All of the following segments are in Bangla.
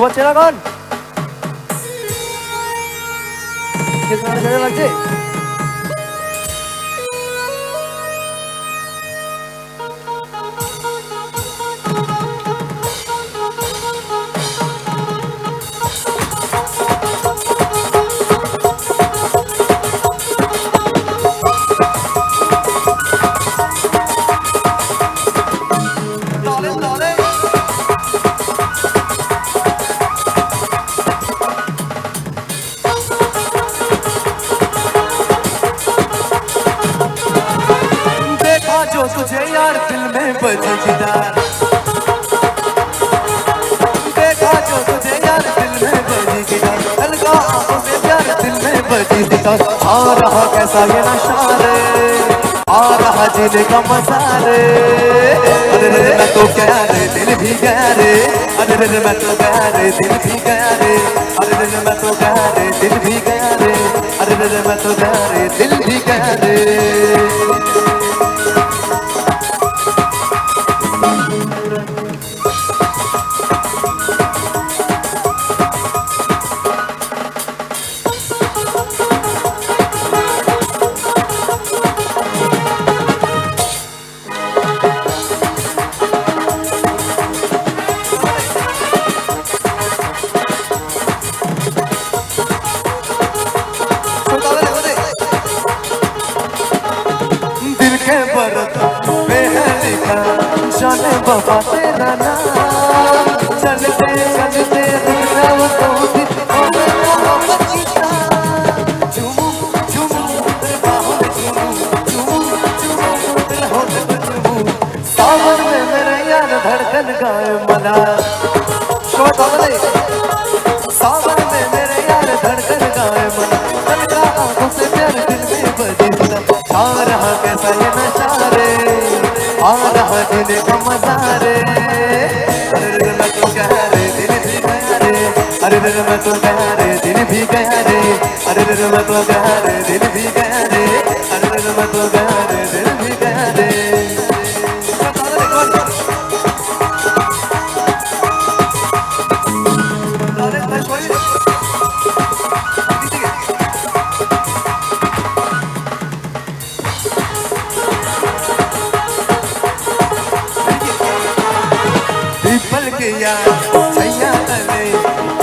তোমার চেনা গান লাগছে। जो तुझे यार दिल में बजी गिटार, देखा जो तुझे यार दिल में बजी गिटार, हल्का आंखों में प्यार दिल में बजी गिटार। आ रहा कैसा ये नशा रे, आ रहा जीने का मजा रे। अरे रे मैं तो गया रे दिल भी गया रे, अरे रे मैं तो गया रे दिल भी गया रे, अरे रे मैं तो गया रे दिल भी गया रे, अरे रे मैं तो गया रे दिल भी गया रे। जाने बाबा तेरा नाम, चलते चलते झूमू झूमू तेरे बाहों में झूमू झूमू झूमू तेरे होठों पे झूमू। सावन में मेरे यार धड़कन गाए मना, सावन में मेरे यार धड़कन गाए मना, हल्का आंखों से प्यार दिल में बजी गिटार। आ रहा कैसा ये नशा रे, आ रहा जीने का मजा रे। अरे रे मैं तो गया रे दिल भी गया रे, अरे रे मैं तो गया रे दिल भी गया रे, अरे रे मैं तो गया रे दिल भी गया रे, अरे रे मैं तो गया रे दिल भी गया रे। पीपल के यार छैया तले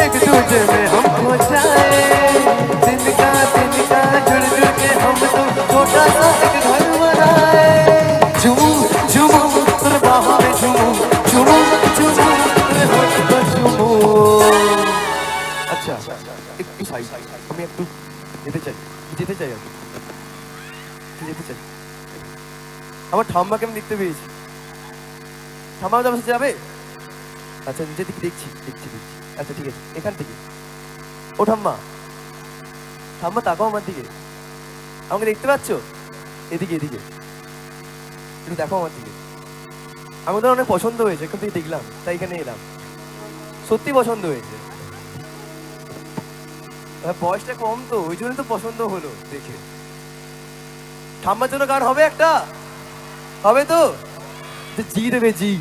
एक दूजे में हम खो जाए, दिन का जुड़ जुड़ के हम तो छोटा सा एक घर बनाए। झूमू झूमू तेरे बाहों में झूमू झूमू झूमू तेरे होठों पे झूमू। अच्छा একটু সাইড আমি একটু যেতে চাই আর কি যেতে চাই। আমার ঠাম্মাকে আমি দেখতে পেয়েছি, ঠাম্মা আমার সাথে যাবে? আচ্ছা নিচে দিকে দেখছি। আচ্ছা ঠিক আছে এখান থেকে। ও ঠাম্মা, ঠাম্মা তাকাও আমার দিকে, আমাকে দেখতে পাচ্ছ? এদিকে একটু দেখো আমার দিকে। আমাদের অনেক পছন্দ হয়েছে, এখান থেকে দেখলাম তাই এখানে এলাম। সত্যি পছন্দ হয়েছে, বয়সটা কম তো ওই জন্য তো পছন্দ হলো দেখে। ঠাম্মার জন্য গান হবে একটা, হবে তো? জি দেবে জি।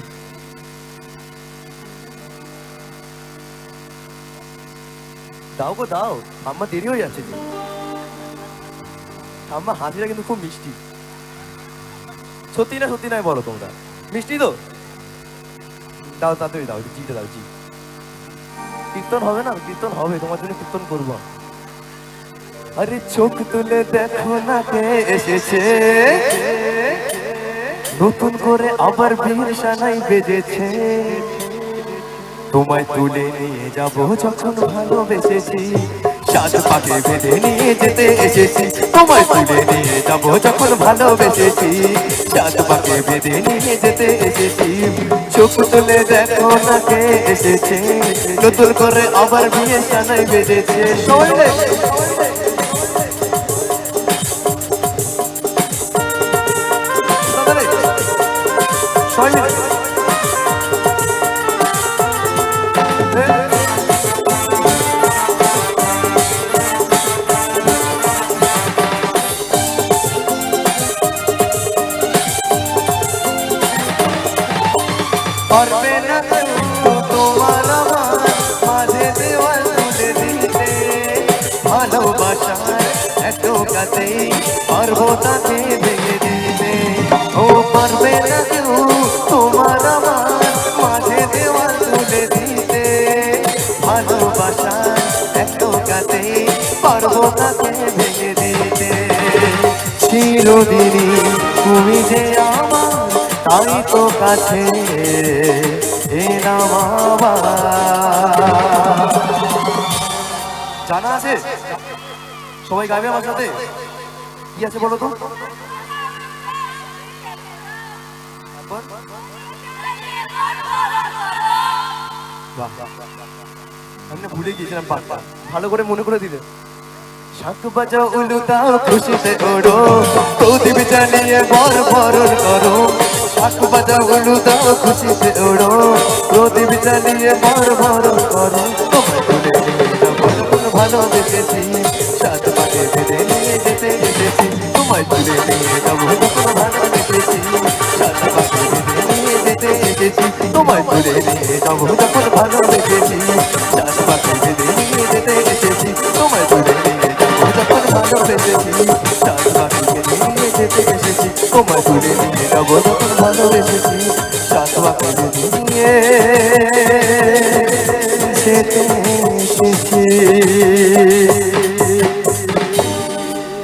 দাও গো দাও, ঠাম্মা দেরি হয়ে যাচ্ছে। ঠাম্মা হাসিটা কিন্তু খুব মিষ্টি। সত্যি নয় বলো তোমরা, মিষ্টি তো? দাও তাড়াতাড়ি দাও, জিটা দাও জি। কীর্তন হবে না? কীর্তন হবে, তোমার জন্য কীর্তন করবো। আরে চোখ তুলে দেখো না কে এসেছে, নতুন করে আবার বীর সানাই বেজেছে। তোমায় তুলে নিয়ে যাবো যখন ভালোবেসেছি, সাত পাকে বেঁধে নিয়ে যেতে এসেছি। তোমায় তুলে নিয়ে যাবো যখন ভালোবেসেছি, সাত পাকে বেঁধে নিয়ে যেতে এসেছি। চোখ তুলে দেখো না কে এসেছে, নতুন করে আবার বিয়ে সানাই বেজেছে। और मैं न करूं तुम्हारा কাছেই পারবো তাকে ভেঙে দিতে। ও পারবে না কেউ তোমার আমার মাঝে দেওয়াল তুলে দিতে। ভালোবাসার এক কাছেই পারবো তাকে ভেঙে দিতে। চিরদিনই তুমি যে আমার, তাই তো কাছে এলাম আবার। জানা আছে? সবাই গাইবে আমার সাথে? কি আছে বলো তো? আমি না ভুলে গিয়েছিলাম পাঠটা, ভালো করে মনে করে দিলে। শাক বাজাও উলু দাও খুশিতে ওড়ো, প্রদীপ জ্বালিয়ে বর বরণ করো। শাক বাজাও উলু দাও খুশিতে ওড়ো, প্রদীপ জ্বালিয়ে বর বরণ করো। তোমায় তুলে নিয়ে যাবো যখন ভালোবেসেছি, সাত পাকে বেঁধে নিয়ে যেতে এসেছি। তোমায় তুলে নিয়ে যাবো যখন ভালোবেসেছি, সাত পাকে বেঁধে নিয়ে যেতে এসেছি। তোমায় তুলে নিয়ে যাবো যখন ভালোবেসেছি, সাত পাকে বেঁধে নিয়ে যেতে এসেছি। তোমায় তুলে নিয়ে যাবো যখন ভালোবেসেছি, সাত পাকে নিয়ে যেতে এসেছি। তোমায় তুলে নিয়ে যাবো যখন ভালোবেসেছি, সাত পাকে নিয়ে যেতে এসেছি।